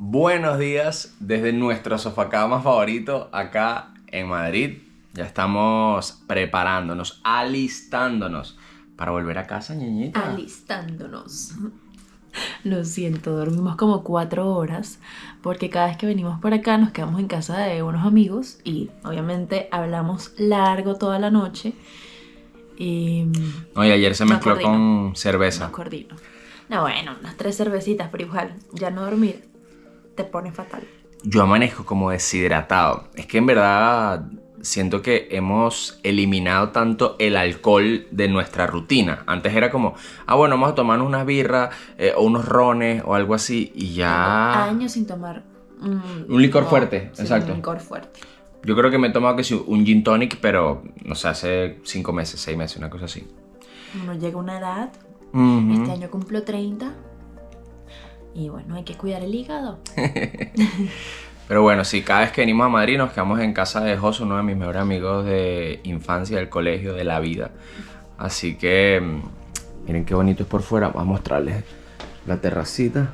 Buenos días desde nuestro sofacama favorito acá en Madrid. Ya estamos preparándonos, alistándonos para volver a casa, ñeñita. Alistándonos. Lo siento, dormimos como 4 horas porque cada vez que venimos por acá nos quedamos en casa de unos amigos y obviamente hablamos largo toda la noche. Y Oye, ayer se mezcló coordino. con cerveza. No coordino. No, bueno, unas 3 cervecitas, pero igual, ya no dormir te pone fatal. Yo amanezco como deshidratado. Es que en verdad siento que hemos eliminado tanto el alcohol de nuestra rutina. Antes era como, bueno, vamos a tomarnos unas birras o unos rones o algo así y ya... Años sin tomar Un licor fuerte, sí, exacto. Un licor fuerte. Yo creo que me he tomado que sí, un gin tonic, pero no sé, hace 5 meses, 6 meses, una cosa así. Uno llega a una edad, Ujú. este año cumplo 30 y bueno, hay que cuidar el hígado. Pero bueno, sí, cada vez que venimos a Madrid nos quedamos en casa de José, uno de mis mejores amigos de infancia, del colegio, de la vida. Así que miren qué bonito es por fuera. Vamos a mostrarles la terracita.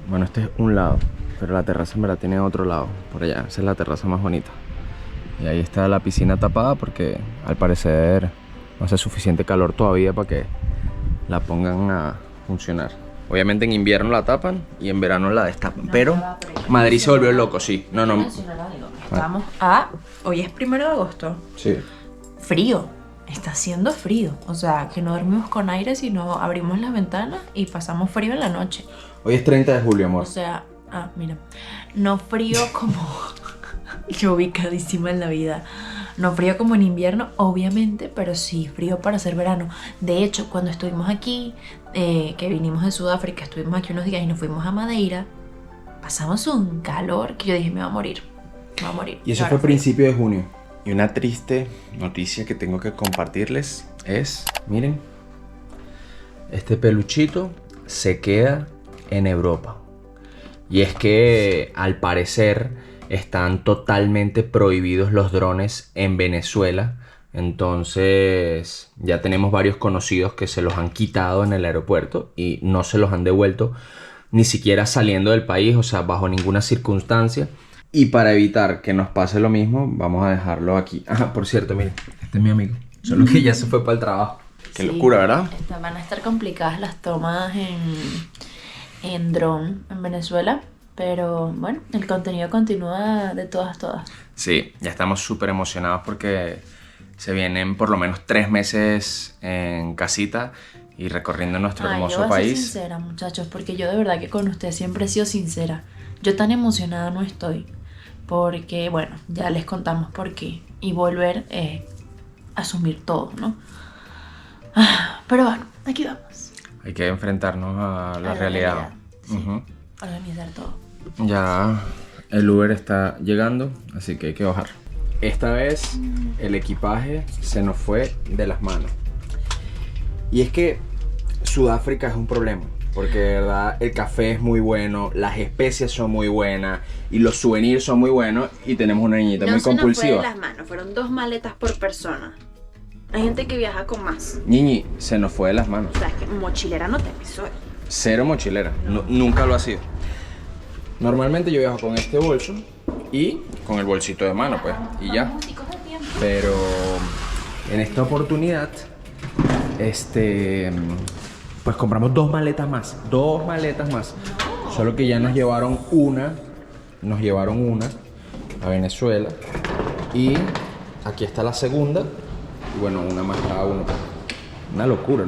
Bueno, este es un lado, pero la terraza en verdad tiene otro lado. Por allá, esa es la terraza más bonita. Y ahí está la piscina tapada porque al parecer no hace suficiente calor todavía para que la pongan a funcionar. Obviamente en invierno la tapan y en verano la destapan. Pero Madrid se volvió loco, sí. No. Estamos hoy es 1 de agosto. Sí. Frío. Está haciendo frío. O sea, que no dormimos con aire, sino abrimos las ventanas y pasamos frío en la noche. Hoy es 30 de julio, amor. O sea, mira. No frío como yo ubicadísima en la vida. No frío como en invierno, obviamente, pero sí frío para hacer verano. De hecho, cuando estuvimos aquí, que vinimos de Sudáfrica, estuvimos aquí unos días y nos fuimos a Madeira, pasamos un calor que yo dije, me va a morir. Me va a morir. Y eso fue a principio de junio. Y una triste noticia que tengo que compartirles es, miren, este peluchito se queda en Europa. Y es que al parecer están totalmente prohibidos los drones en Venezuela. Entonces ya tenemos varios conocidos que se los han quitado en el aeropuerto y no se los han devuelto ni siquiera saliendo del país, o sea, bajo ninguna circunstancia. Y para evitar que nos pase lo mismo, vamos a dejarlo aquí. Por cierto, miren, este es mi amigo. Solo que ya se fue para el trabajo. Qué locura, ¿verdad? Van a estar complicadas las tomas en dron en Venezuela. Pero bueno, el contenido continúa de todas. Sí, ya estamos súper emocionados porque se vienen por lo menos 3 meses en casita y recorriendo nuestro hermoso yo voy a país. ser sincera, muchachos, porque yo de verdad que con ustedes siempre he sido sincera. Yo tan emocionada no estoy, porque bueno, ya les contamos por qué. Y volver a asumir todo, ¿no? Pero bueno, aquí vamos. Hay que enfrentarnos a la realidad. Sí. Ujú. Organizar todo. Ya el Uber está llegando, así que hay que bajar. Esta vez el equipaje se nos fue de las manos. Y es que Sudáfrica es un problema, porque de verdad el café es muy bueno, las especias son muy buenas y los souvenirs son muy buenos y tenemos una niñita muy compulsiva. No se nos fue de las manos, fueron 2 maletas por persona. Hay gente que viaja con más. Ñiñi, se nos fue de las manos. O sea, es que mochilera no te soy. Cero mochilera, nunca lo ha sido. Normalmente yo viajo con este bolso y con el bolsito de mano, pues, y ya. Pero en esta oportunidad, pues compramos 2 maletas más. 2 maletas más. Solo que ya nos llevaron una a Venezuela. Y aquí está la segunda. Y bueno, una más cada uno. Una locura.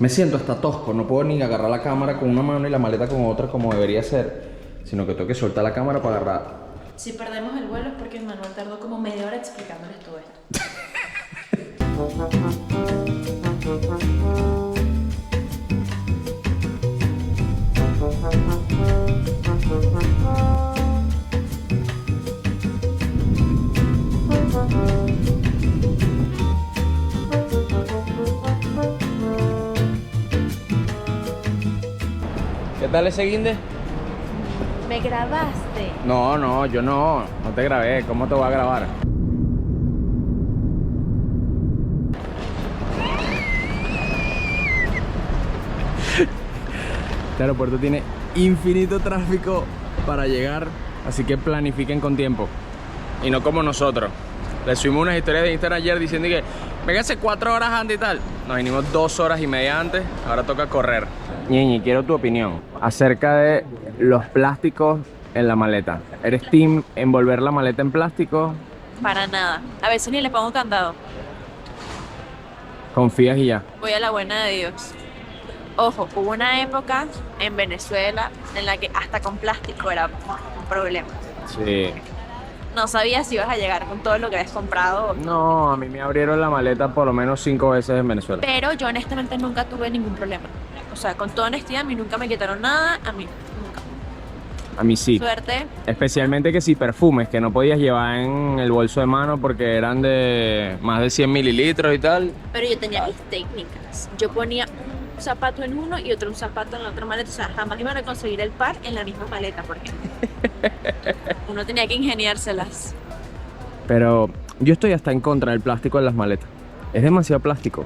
Me siento hasta tosco, no puedo ni agarrar la cámara con una mano y la maleta con otra como debería ser, sino que tengo que soltar la cámara para agarrar. Si perdemos el vuelo es porque Manuel tardó como media hora explicándoles todo esto. ¿Qué tal ese guinde? ¿Me grabaste? No, yo no te grabé, ¿cómo te voy a grabar? Este aeropuerto tiene infinito tráfico para llegar, así que planifiquen con tiempo. Y no como nosotros. Les subimos unas historias de Instagram ayer diciendo que véngase 4 horas antes y tal. Nos vinimos 2 horas y media antes, ahora toca correr. Ñeñi, quiero tu opinión acerca de los plásticos en la maleta. ¿Eres team envolver la maleta en plástico? Para nada. A veces ni le pongo candado. ¿Confías y ya? Voy a la buena de Dios. Ojo, hubo una época en Venezuela en la que hasta con plástico era un problema. Sí. No sabías si ibas a llegar con todo lo que habías comprado. No, a mí me abrieron la maleta por lo menos 5 veces en Venezuela. Pero yo honestamente nunca tuve ningún problema. O sea, con toda honestidad, a mí nunca me quitaron nada. A mí nunca. A mí sí. Suerte. Especialmente que sí, perfumes que no podías llevar en el bolso de mano porque eran de más de 100 mililitros y tal. Pero yo tenía mis técnicas. Yo ponía un zapato en uno y un zapato en la otra maleta. O sea, jamás iban a conseguir el par en la misma maleta porque uno tenía que ingeniárselas. Pero yo estoy hasta en contra del plástico en las maletas. Es demasiado plástico.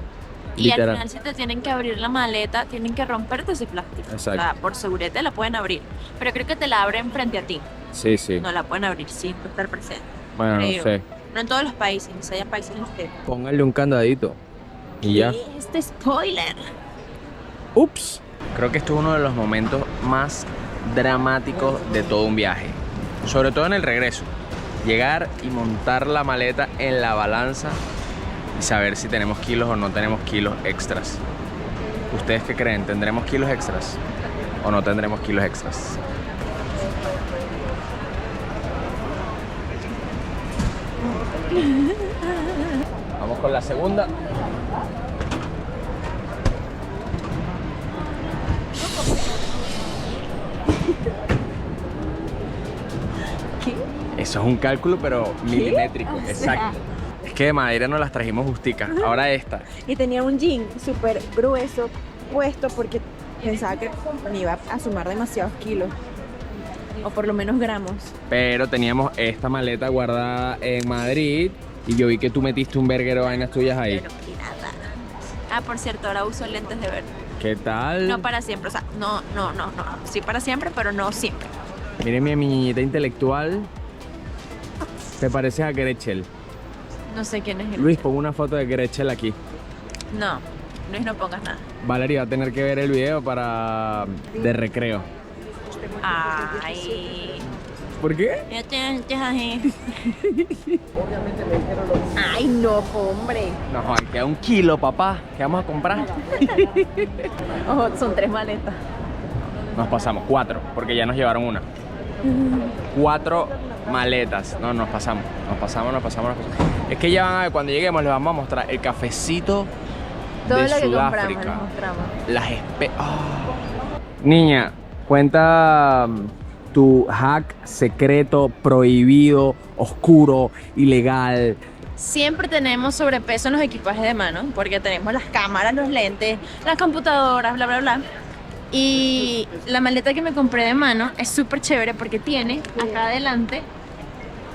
Y al Literal. final, si te tienen que abrir la maleta, tienen que romperte ese plástico. Exacto. O sea, por seguridad te la pueden abrir. Pero creo que te la abren frente a ti. Sí, sí. No la pueden abrir sin tú estar presente. Bueno, no Creo. sé. No en todos los países, ni hay países en los que. Pónganle un candadito. Y ya. Este spoiler. Ups. Creo que esto es uno de los momentos más dramáticos de todo un viaje. Sobre todo en el regreso. Llegar y montar la maleta en la balanza y saber si tenemos kilos o no tenemos kilos extras. ¿Ustedes qué creen? ¿Tendremos kilos extras o no tendremos kilos extras? Vamos con la segunda. ¿Qué? Eso es un cálculo, pero milimétrico. Exacto. Es que de madera nos las trajimos justicas. Ahora esta. Y tenía un jean súper grueso puesto porque pensaba que me iba a sumar demasiados kilos. O por lo menos gramos. Pero teníamos esta maleta guardada en Madrid y yo vi que tú metiste un verguero de vainas tuyas ahí. Pero pirata. Ah, por cierto, ahora uso lentes de ver. ¿Qué tal? No para siempre, o sea, no. Sí para siempre, pero no siempre. Miren mi niñita intelectual. ¿Te pareces a Gretchen? No sé quién es él. Luis, pon una foto de Gretchen aquí. No, Luis, no pongas nada. Valeria va a tener que ver el video para de recreo. Ay. ¿Por qué? Ya te ahí. Ay, no, hombre. No, joder, queda 1 kilo, papá. ¿Qué vamos a comprar? Ojo, son 3 maletas. Nos pasamos 4, porque ya nos llevaron una. 4 maletas. No, nos pasamos. Es que ya van a ver, cuando lleguemos les vamos a mostrar el cafecito Todo de lo que compramos, Sudáfrica. les mostramos. Las Niña, cuenta tu hack secreto, prohibido, oscuro, ilegal. Siempre tenemos sobrepeso en los equipajes de mano, porque tenemos las cámaras, los lentes, las computadoras, bla, bla, bla. Y la maleta que me compré de mano es súper chévere porque tiene acá adelante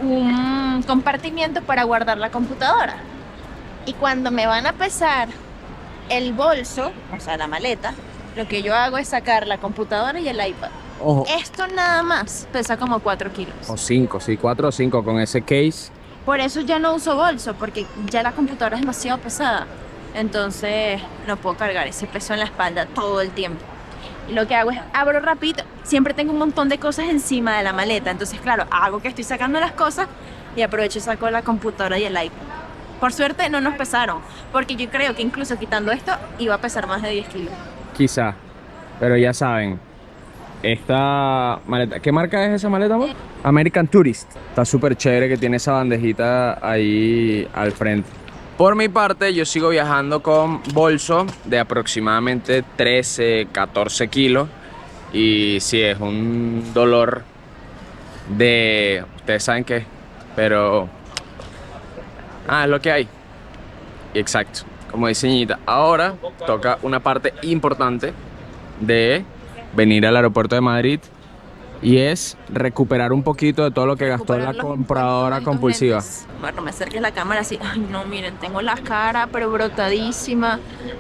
un compartimiento para guardar la computadora. Y cuando me van a pesar el bolso, o sea, la maleta, lo que yo hago es sacar la computadora y el iPad. Ojo. Esto nada más pesa como 4 kilos. O 5, sí, 4 o 5 con ese case. Por eso ya no uso bolso, porque ya la computadora es demasiado pesada. Entonces no puedo cargar ese peso en la espalda todo el tiempo. Y lo que hago es abro rapidito. Siempre tengo un montón de cosas encima de la maleta. Entonces, claro, hago que estoy sacando las cosas y aprovecho y saco la computadora y el iPad. Por suerte no nos pesaron, porque yo creo que incluso quitando esto iba a pesar más de 10 kilos. Quizá. Pero ya saben. Esta maleta, ¿qué marca es esa maleta, amor? American Tourist. Está súper chévere que tiene esa bandejita ahí al frente. Por mi parte, yo sigo viajando con bolso de aproximadamente 13, 14 kilos. Y sí, es un dolor de... Ustedes saben qué, pero... es lo que hay. Exacto. Como dice Ñita, ahora toca una parte importante de venir al aeropuerto de Madrid y es recuperar un poquito de todo lo que gastó la compradora compulsiva. Bueno, me acerques la cámara así. Ay, no, miren, tengo la cara pero brotadísima.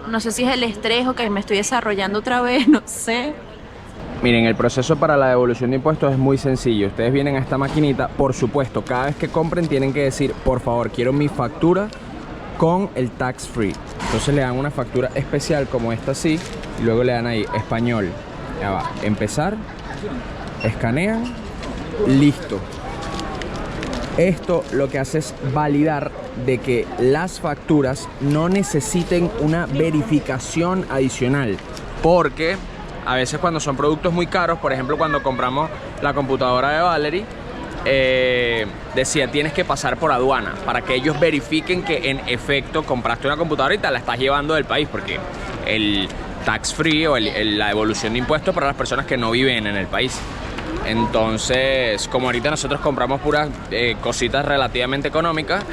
No sé si es el estrés o que me estoy desarrollando otra vez, no sé. Miren, el proceso para la devolución de impuestos es muy sencillo. Ustedes vienen a esta maquinita, por supuesto, cada vez que compren tienen que decir, por favor, quiero mi factura con el tax free. Entonces le dan una factura especial como esta así, y luego le dan ahí español. Ya va, empezar, escanean, listo. Esto lo que hace es validar de que las facturas no necesiten una verificación adicional, porque a veces cuando son productos muy caros, por ejemplo cuando compramos la computadora de Valerie, decía tienes que pasar por aduana para que ellos verifiquen que en efecto compraste una computadora y te la estás llevando del país, porque el tax free o la devolución de impuestos para las personas que no viven en el país. Entonces, como ahorita nosotros compramos puras cositas relativamente económicas,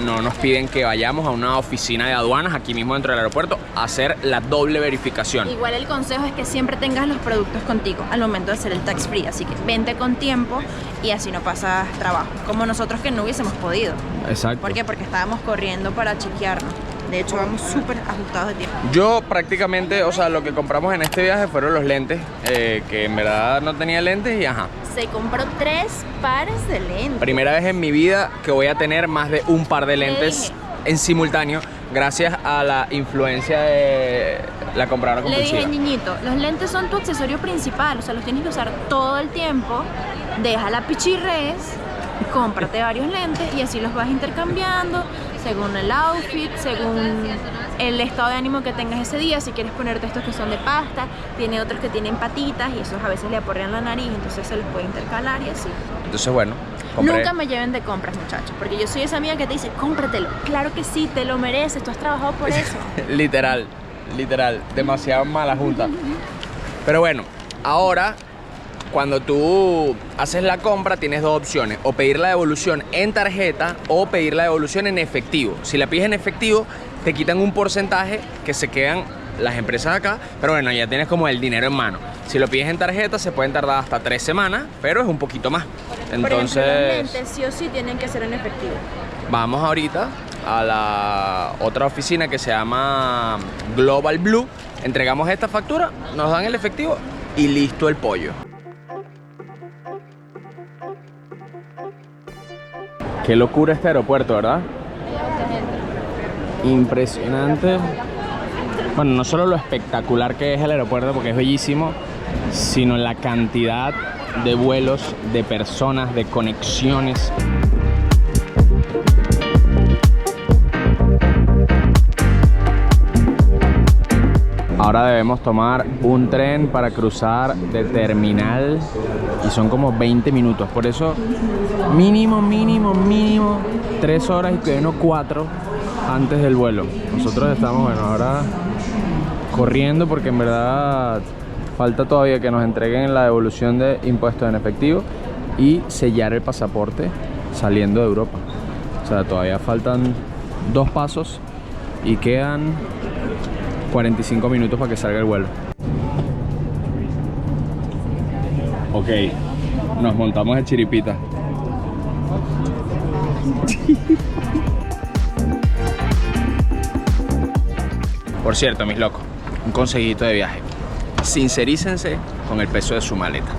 no nos piden que vayamos a una oficina de aduanas aquí mismo dentro del aeropuerto a hacer la doble verificación. Igual el consejo es que siempre tengas los productos contigo al momento de hacer el tax free, así que vente con tiempo y así no pasas trabajo, como nosotros que no hubiésemos podido. Exacto. ¿Por qué? Porque estábamos corriendo para chequearnos. De hecho, vamos súper ajustados de tiempo. Yo prácticamente, o sea, lo que compramos en este viaje fueron los lentes, que en verdad no tenía lentes y ajá. Se compró 3 pares de lentes. Primera vez en mi vida que voy a tener más de un par de lentes en simultáneo, gracias a la influencia de la compradora compulsiva. Le dije, niñito, los lentes son tu accesorio principal, o sea, los tienes que usar todo el tiempo. Deja la pichirres, cómprate varios lentes y así los vas intercambiando según el outfit, según el estado de ánimo que tengas ese día. Si quieres ponerte estos que son de pasta, tiene otros que tienen patitas y esos a veces le aporrean la nariz, entonces se los puede intercalar y así. Entonces, bueno, compré. Nunca me lleven de compras, muchachos, porque yo soy esa amiga que te dice, cómpratelo. Claro que sí, te lo mereces, tú has trabajado por eso. Literal, demasiado mala junta. Pero bueno, ahora cuando tú haces la compra tienes dos opciones: o pedir la devolución en tarjeta o pedir la devolución en efectivo. Si la pides en efectivo te quitan un porcentaje que se quedan las empresas acá, pero bueno, ya tienes como el dinero en mano. Si lo pides en tarjeta se pueden tardar hasta 3 semanas, pero es un poquito más. Entonces, por ejemplo, los lentes sí o sí tienen que ser en efectivo. Vamos ahorita a la otra oficina que se llama Global Blue, entregamos esta factura, nos dan el efectivo y listo el pollo. Qué locura este aeropuerto, ¿verdad? Impresionante. Bueno, no solo lo espectacular que es el aeropuerto, porque es bellísimo, sino la cantidad de vuelos, de personas, de conexiones. Ahora debemos tomar un tren para cruzar de terminal y son como 20 minutos. Por eso mínimo 3 horas y que no 4 antes del vuelo. Nosotros estamos, bueno, ahora corriendo porque en verdad falta todavía que nos entreguen la devolución de impuestos en efectivo y sellar el pasaporte saliendo de Europa. O sea, todavía faltan 2 pasos y quedan 45 minutos para que salga el vuelo. Ok, nos montamos en Chiripita. Por cierto, mis locos, un consejito de viaje: sincerícense con el peso de su maleta.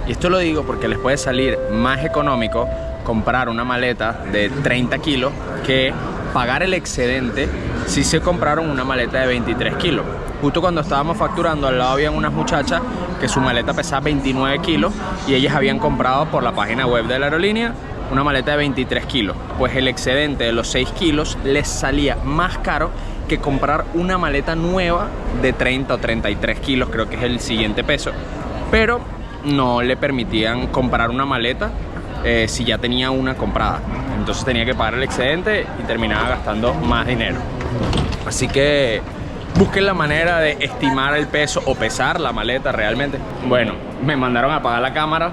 Y esto lo digo porque les puede salir más económico comprar una maleta de 30 kilos que pagar el excedente si se compraron una maleta de 23 kilos. Justo cuando estábamos facturando, al lado habían unas muchachas que su maleta pesaba 29 kilos y ellas habían comprado por la página web de la aerolínea una maleta de 23 kilos. Pues el excedente de los 6 kilos les salía más caro que comprar una maleta nueva de 30 o 33 kilos, creo que es el siguiente peso. Pero no le permitían comprar una maleta si ya tenía una comprada. Entonces tenía que pagar el excedente y terminaba gastando más dinero. Así que busquen la manera de estimar el peso o pesar la maleta realmente. Bueno, me mandaron a apagar la cámara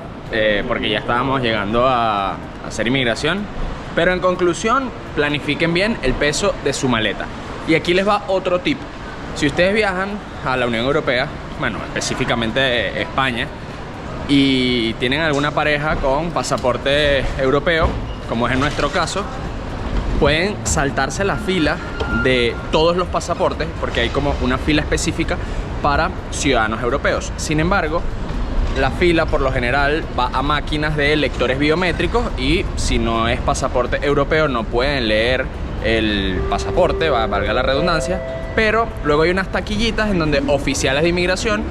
porque ya estábamos llegando a hacer inmigración. Pero en conclusión, planifiquen bien el peso de su maleta. Y aquí les va otro tip. Si ustedes viajan a la Unión Europea, bueno, específicamente España, y tienen alguna pareja con pasaporte europeo, como es en nuestro caso, pueden saltarse la fila de todos los pasaportes, porque hay como una fila específica para ciudadanos europeos. Sin embargo, la fila por lo general va a máquinas de lectores biométricos y si no es pasaporte europeo no pueden leer el pasaporte, valga la redundancia, pero luego hay unas taquillitas en donde oficiales de inmigración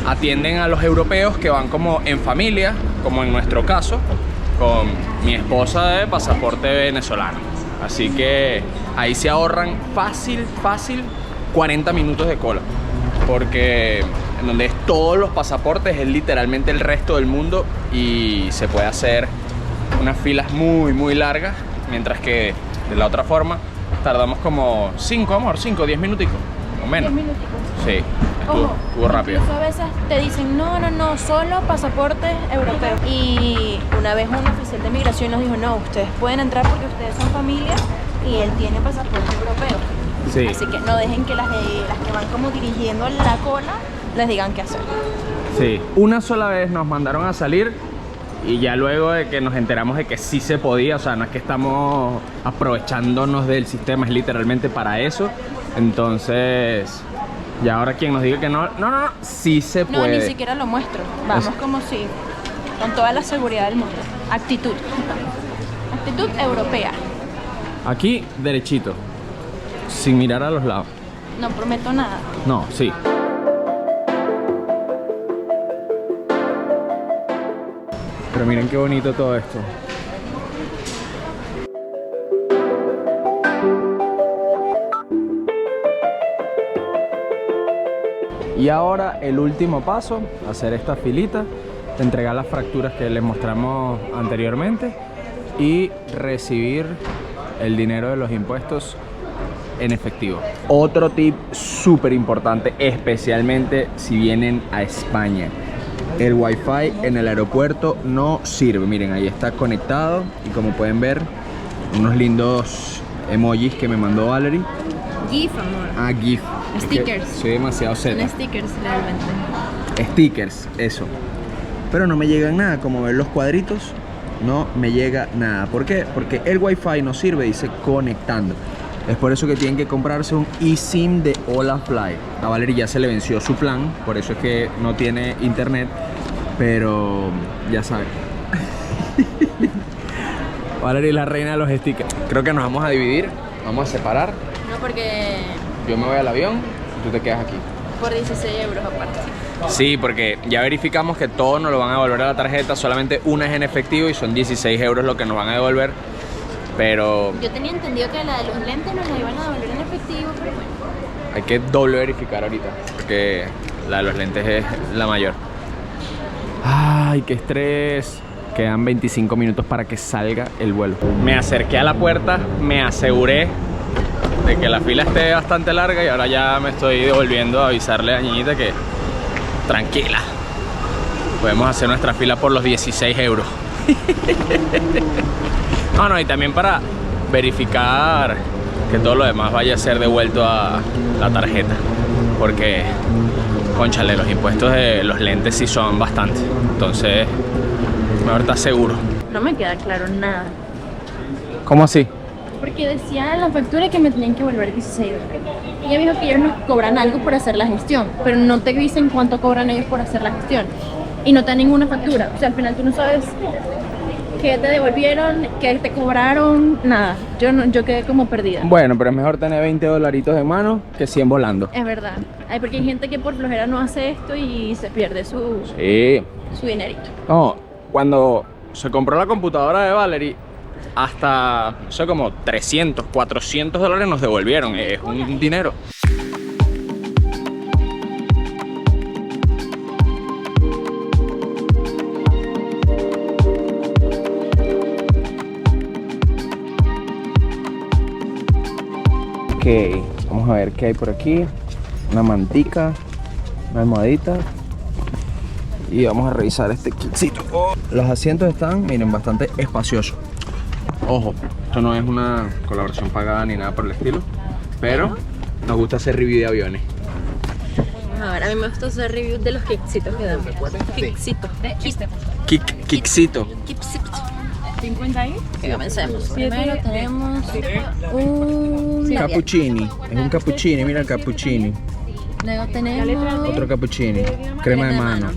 atienden a los europeos que van como en familia, como en nuestro caso, con mi esposa de pasaporte venezolano. Así que ahí se ahorran fácil 40 minutos de cola, porque en donde es todos los pasaportes es literalmente el resto del mundo y se puede hacer unas filas muy largas, mientras que de la otra forma tardamos como 5 o 10 minuticos o menos. 10 minuticos. Sí, estuvo rápido. Incluso a veces te dicen no, solo pasaporte europeo. Y una vez un oficial de migración nos dijo, no, ustedes pueden entrar porque ustedes son familia y él tiene pasaporte europeo. Sí. Así que no dejen que las que van como dirigiendo la cola les digan qué hacer. Sí, una sola vez nos mandaron a salir y ya luego de que nos enteramos de que sí se podía, o sea, no es que estamos aprovechándonos del sistema, es literalmente para eso. Entonces, y ahora quien nos diga que no, sí se No, puede. ni siquiera lo muestro. Vamos como si, con toda la seguridad del mundo. Actitud. Actitud europea. Aquí, derechito, sin mirar a los lados. No prometo nada. No, sí. Pero miren qué bonito todo esto. Y ahora el último paso, hacer esta filita, entregar las fracturas que les mostramos anteriormente y recibir el dinero de los impuestos en efectivo. Otro tip súper importante, especialmente si vienen a España: el wifi en el aeropuerto no sirve. Miren, ahí está conectado y como pueden ver, unos lindos emojis que me mandó Valerie. GIF, amor. Ah, GIF. Stickers. Soy demasiado Son Z. stickers, realmente. Stickers, eso. Pero no me llegan nada, como ven los cuadritos, no me llega nada. ¿Por qué? Porque el wifi no sirve, dice conectando. Es por eso que tienen que comprarse un eSIM de Holafly. A Valerie ya se le venció su plan, por eso es que no tiene internet, pero ya saben. Valerie es la reina de los stickers. Creo que nos vamos a dividir, vamos a separar. No, porque Yo me voy al avión y tú te quedas aquí. por 16 euros aparte. Sí, porque ya verificamos que todo nos lo van a devolver a la tarjeta, solamente una es en efectivo y son 16 euros lo que nos van a devolver. Pero Yo tenía entendido que la de los lentes nos la iban a devolver en efectivo, pero bueno. hay que doble verificar ahorita, porque la de los lentes es la mayor. Ay, qué estrés. Quedan 25 minutos para que salga el vuelo. Me acerqué a la puerta, me aseguré de que la fila esté bastante larga y ahora ya me estoy devolviendo a avisarle a Ñiñita que tranquila, podemos hacer nuestra fila por los 16 euros. No, y también para verificar que todo lo demás vaya a ser devuelto a la tarjeta, porque, cónchale, los impuestos de los lentes sí son bastantes, entonces mejor estar seguro. No me queda claro nada. ¿Cómo así? Porque decía en la factura que me tenían que devolver 16 euros. Y ella me dijo que ellos nos cobran algo por hacer la gestión, pero no te dicen cuánto cobran ellos por hacer la gestión. Y no te dan ninguna factura. O sea, al final tú no sabes qué te devolvieron, qué te cobraron, nada. Yo quedé como perdida. Bueno, pero es mejor tener 20 dolaritos en mano que 100 volando. Es verdad. Ay, porque hay gente que por flojera no hace esto y se pierde su dinerito. No, cuando se compró la computadora de Valerie, hasta, no sé, como 300, 400 dólares nos devolvieron. Es un dinero. Ok, vamos a ver qué hay por aquí. Una mantica, una almohadita. Y vamos a revisar este kitcito. Los asientos están, miren, bastante espaciosos. Ojo, esto no es una colaboración pagada ni nada por el estilo, pero nos gusta hacer review de aviones. A ver, a mí me gusta hacer reviews de los kixitos que dan. Kixitos. Kiksito. 50 ahí. Comencemos. Primero tenemos un Cappuccini. Es un cappuccini, mira el cappuccini. Luego tenemos Otro cappuccino. Crema de mano.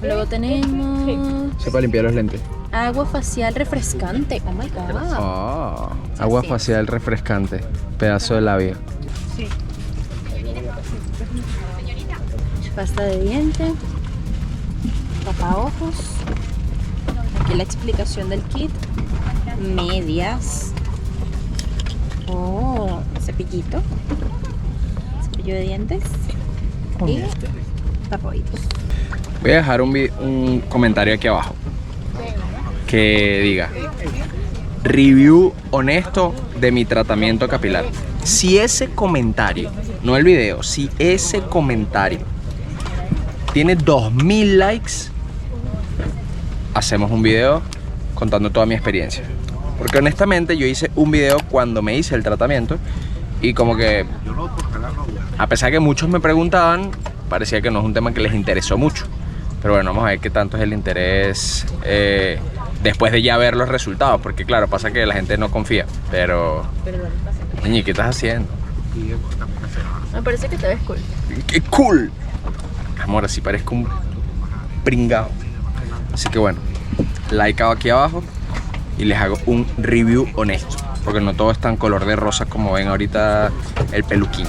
Luego tenemos Se para limpiar los lentes. agua facial refrescante. Oh my god. Oh, agua facial refrescante. Pedazo de labio. Pasta de diente. Tapaojos. Aquí la explicación del kit. Medias. Oh, cepillito. Cepillo de dientes. Y tapoitos. Voy a dejar un comentario aquí abajo que diga: review honesto de mi tratamiento capilar. Si ese comentario, no el video, si ese comentario tiene 2000 likes, hacemos un video contando toda mi experiencia. Porque honestamente yo hice un video cuando me hice el tratamiento y como que, a pesar de que muchos me preguntaban, parecía que no es un tema que les interesó mucho. Pero bueno, vamos a ver qué tanto es el interés después de ya ver los resultados. Porque claro, pasa que la gente no confía. Pero, niña, ¿qué estás haciendo? Me parece que te ves cool. ¡Qué cool! Amor, así parezco un pringao. Así que bueno, like aquí abajo y les hago un review honesto. Porque no todo es tan color de rosa como ven ahorita el peluquín.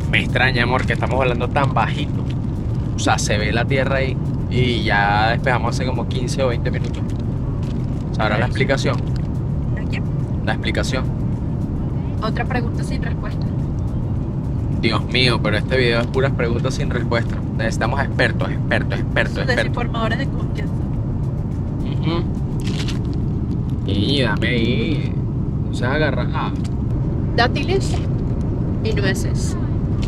Me extraña, amor, que estamos volando tan bajito. O sea, se ve la tierra ahí y ya despegamos hace como 15 o 20 minutos. ¿Sabrán la explicación? ¿Qué? La explicación. Otra pregunta sin respuesta. Dios mío, pero este video es puras preguntas sin respuesta. Necesitamos expertos. Desinformadores de confianza. Y dame ahí. No seas agarrado. Dátiles y nueces.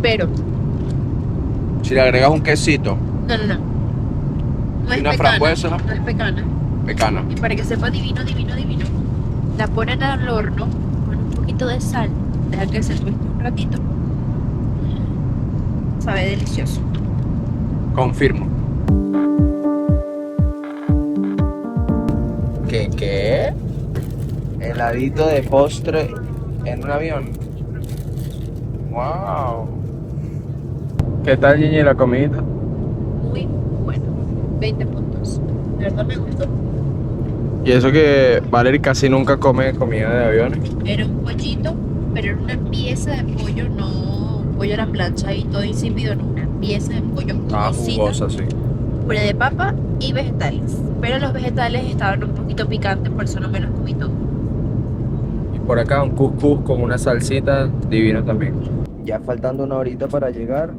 Pero, Si le agregas un quesito, no. No es una pecana, frambuesa. no es pecana. Pecana. Y para que sepa divino, la ponen al horno con un poquito de sal. Deja que se tueste un ratito. Sabe delicioso. Confirmo. ¿Qué? Heladito de postre en un avión. Wow. ¿Qué tal, Gigi, la comida? Muy bueno. 20 puntos. De verdad me gustó. Y eso que Valerie casi nunca come comida de aviones. Era un pollito, pero era una pieza de pollo, no un pollo a la plancha y todo insípido, no, una pieza de pollo jugosita, Jugosa, sí. puré de papa y vegetales. Pero los vegetales estaban un poquito picantes, por eso no me los comí todos. Y por acá un cuscús con una salsita divino también. Ya faltando una horita para llegar,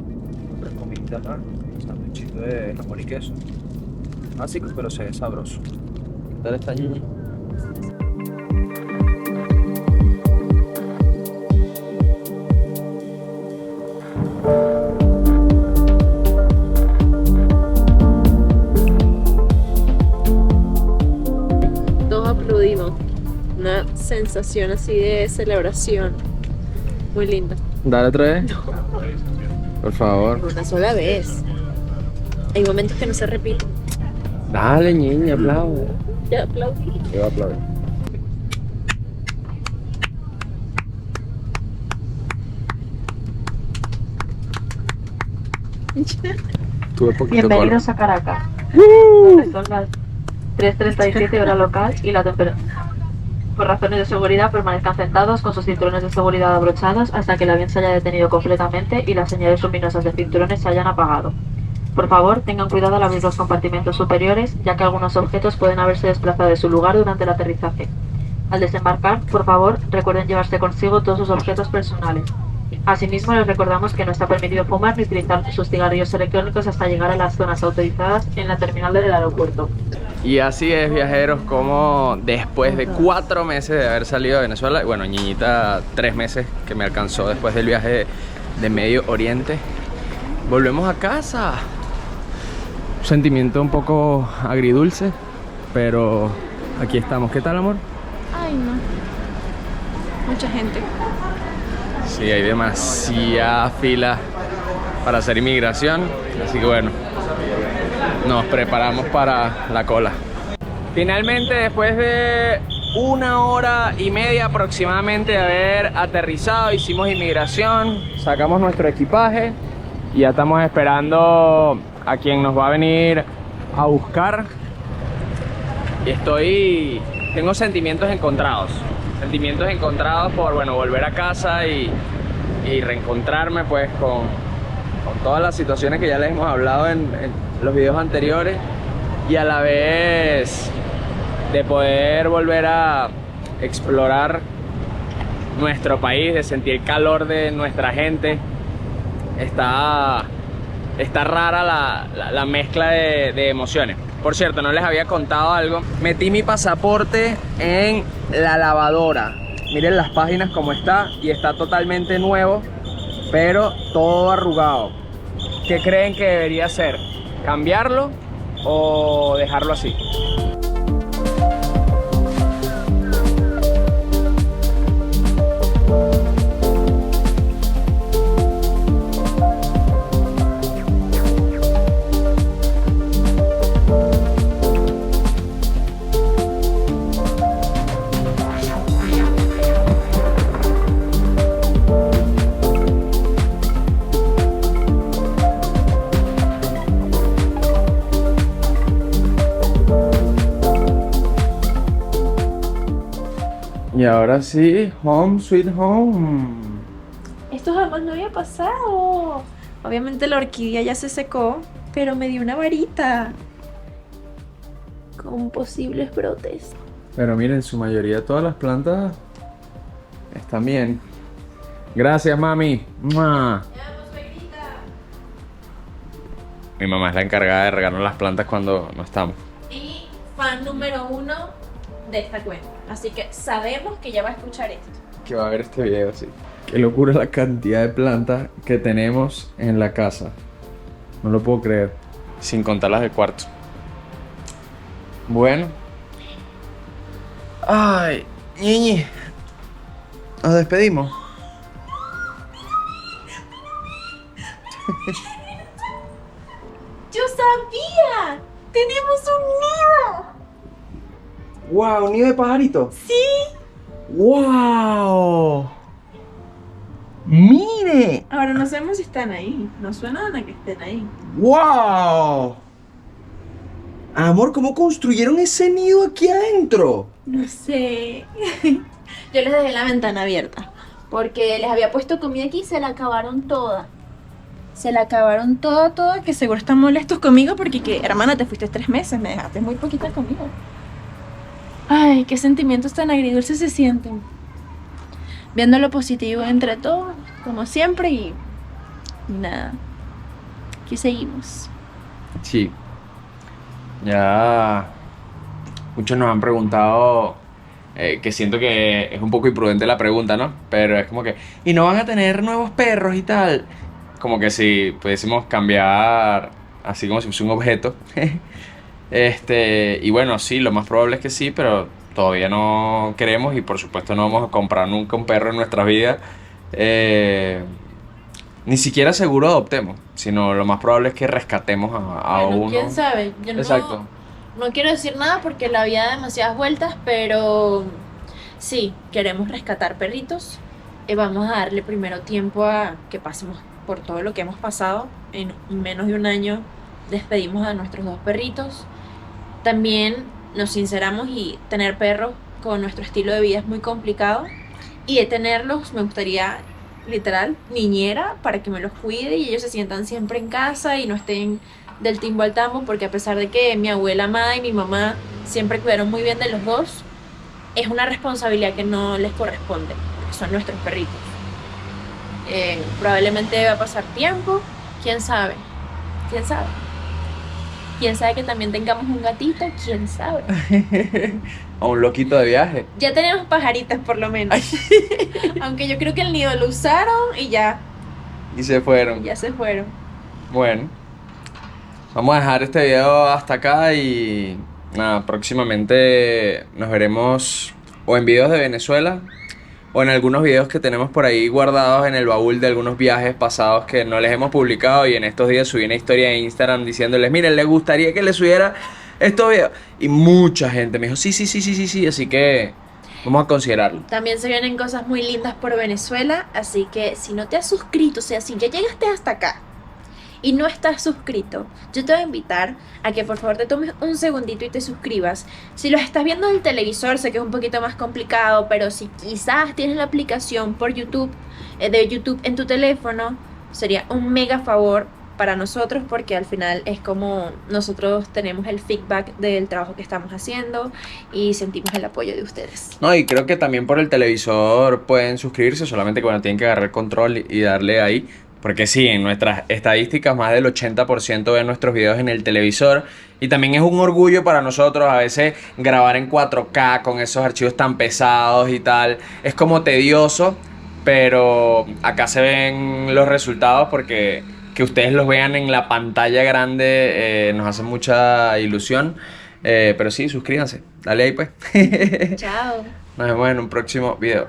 otra comidita más, un sanduichito de jamón y queso. Básico, pero se ve sabroso. ¿Qué tal está, Gigi? Todos aplaudimos. Una sensación así de celebración. Muy linda. Dale otra vez. Por favor. Una sola vez. Hay momentos que no se repiten. Dale, niña, aplaude. Ya aplaudí. Yo voy a aplaudir. Tuve poquito Bienvenidos a Caracas. Son las 3:37 hora local y la temperatura. Por razones de seguridad permanezcan sentados con sus cinturones de seguridad abrochados hasta que el avión se haya detenido completamente y las señales luminosas de cinturones se hayan apagado. Por favor, tengan cuidado al abrir los compartimentos superiores, ya que algunos objetos pueden haberse desplazado de su lugar durante el aterrizaje. Al desembarcar, por favor, recuerden llevarse consigo todos sus objetos personales. Asimismo, les recordamos que no está permitido fumar ni utilizar sus cigarrillos electrónicos hasta llegar a las zonas autorizadas en la terminal del aeropuerto. Y así es, viajeros, como después de 4 meses de haber salido de Venezuela, bueno, Ñiñita 3 meses que me alcanzó después del viaje de Medio Oriente, volvemos a casa. Un sentimiento un poco agridulce, pero aquí estamos. ¿Qué tal, amor? Ay, no. Mucha gente. Sí, hay demasiada fila para hacer inmigración, así que bueno, nos preparamos para la cola. Finalmente, después de 1 hora y media aproximadamente de haber aterrizado. Hicimos inmigración, sacamos nuestro equipaje y ya estamos esperando a quien nos va a venir a buscar. Y tengo sentimientos encontrados por, bueno, volver a casa y reencontrarme pues con todas las situaciones que ya les hemos hablado en los videos anteriores, y a la vez de poder volver a explorar nuestro país, de sentir el calor de nuestra gente. Está rara la mezcla de emociones. Por cierto, no les había contado algo. Metí mi pasaporte en la lavadora. Miren las páginas como está, y está totalmente nuevo, pero todo arrugado. ¿Qué creen que debería hacer? ¿Cambiarlo o dejarlo así? Y ahora sí, home sweet home. Esto jamás no había pasado. Obviamente la orquídea ya se secó, pero me dio una varita con posibles brotes. Pero miren, en su mayoría todas las plantas están bien. Gracias, mami. ¡Mua! Mi mamá es la encargada de regarnos las plantas cuando no estamos. Y fan número 1 de esta cuenta. Así que sabemos que ya va a escuchar esto. Que va a ver este video, sí. Qué locura la cantidad de plantas que tenemos en la casa. No lo puedo creer. Sin contar las del cuarto. Bueno. Ay, ñiñi. Nos despedimos. ¡Yo sabía! ¡Tenemos un nido! ¡Wow! ¿Nido de pajarito? ¡Sí! ¡Wow! ¡Mire! Ahora no sabemos si están ahí. No suenan a que estén ahí. ¡Wow! Amor, ¿cómo construyeron ese nido aquí adentro? No sé. Yo les dejé la ventana abierta porque les había puesto comida aquí y se la acabaron toda. Se la acabaron toda, que seguro están molestos conmigo porque, hermana, te fuiste 3 meses, me dejaste muy poquita comida. Ay, qué sentimientos tan agridulces se sienten. Viendo lo positivo entre todos, como siempre, y nada. Aquí seguimos. Sí. Ya muchos nos han preguntado, que siento que es un poco imprudente la pregunta, ¿no? Pero es como que, ¿y no van a tener nuevos perros y tal? Como que si pudiésemos cambiar, así como si fuese un objeto. Y bueno, sí, lo más probable es que sí, pero todavía no queremos, y por supuesto no vamos a comprar nunca un perro en nuestras vidas. Ni siquiera seguro adoptemos, sino lo más probable es que rescatemos a Bueno, uno. quién sabe. Yo Exacto. no quiero decir nada porque la vida da demasiadas vueltas, pero sí, queremos rescatar perritos. Vamos a darle primero tiempo a que pasemos por todo lo que hemos pasado. En menos de un año despedimos a nuestros 2 perritos. También nos sinceramos, y tener perros con nuestro estilo de vida es muy complicado. Y de tenerlos me gustaría, literal, niñera para que me los cuide y ellos se sientan siempre en casa y no estén del timbo al tambo, porque a pesar de que mi abuela amada y mi mamá siempre cuidaron muy bien de los 2, es una responsabilidad que no les corresponde, porque son nuestros perritos. Probablemente va a pasar tiempo, quién sabe, quién sabe. Quién sabe que también tengamos un gatito, quién sabe. A un loquito de viaje. Ya tenemos pajaritas por lo menos. Aunque yo creo que el nido lo usaron y ya Y se fueron. se fueron. Bueno, vamos a dejar este video hasta acá y nada, próximamente nos veremos o en videos de Venezuela o en algunos videos que tenemos por ahí guardados en el baúl de algunos viajes pasados que no les hemos publicado, y en estos días subí una historia en Instagram diciéndoles, miren, les gustaría que les subiera estos videos. Y mucha gente me dijo, sí, así que vamos a considerarlo. También se vienen cosas muy lindas por Venezuela, así que si no te has suscrito, o sea, si ya llegaste hasta acá y no estás suscrito, yo te voy a invitar a que por favor te tomes un segundito y te suscribas. Si lo estás viendo en el televisor, sé que es un poquito más complicado, pero si quizás tienes la aplicación por YouTube, de YouTube en tu teléfono, sería un mega favor para nosotros porque al final es como nosotros tenemos el feedback del trabajo que estamos haciendo y sentimos el apoyo de ustedes. No, y creo que también por el televisor pueden suscribirse, solamente que bueno, tienen que agarrar el control y darle ahí. Porque sí, en nuestras estadísticas más del 80% ven nuestros videos en el televisor. Y también es un orgullo para nosotros a veces grabar en 4K con esos archivos tan pesados y tal. Es como tedioso, pero acá se ven los resultados porque que ustedes los vean en la pantalla grande nos hace mucha ilusión. Pero sí, suscríbanse. Dale ahí pues. Chao. Nos vemos en un próximo video.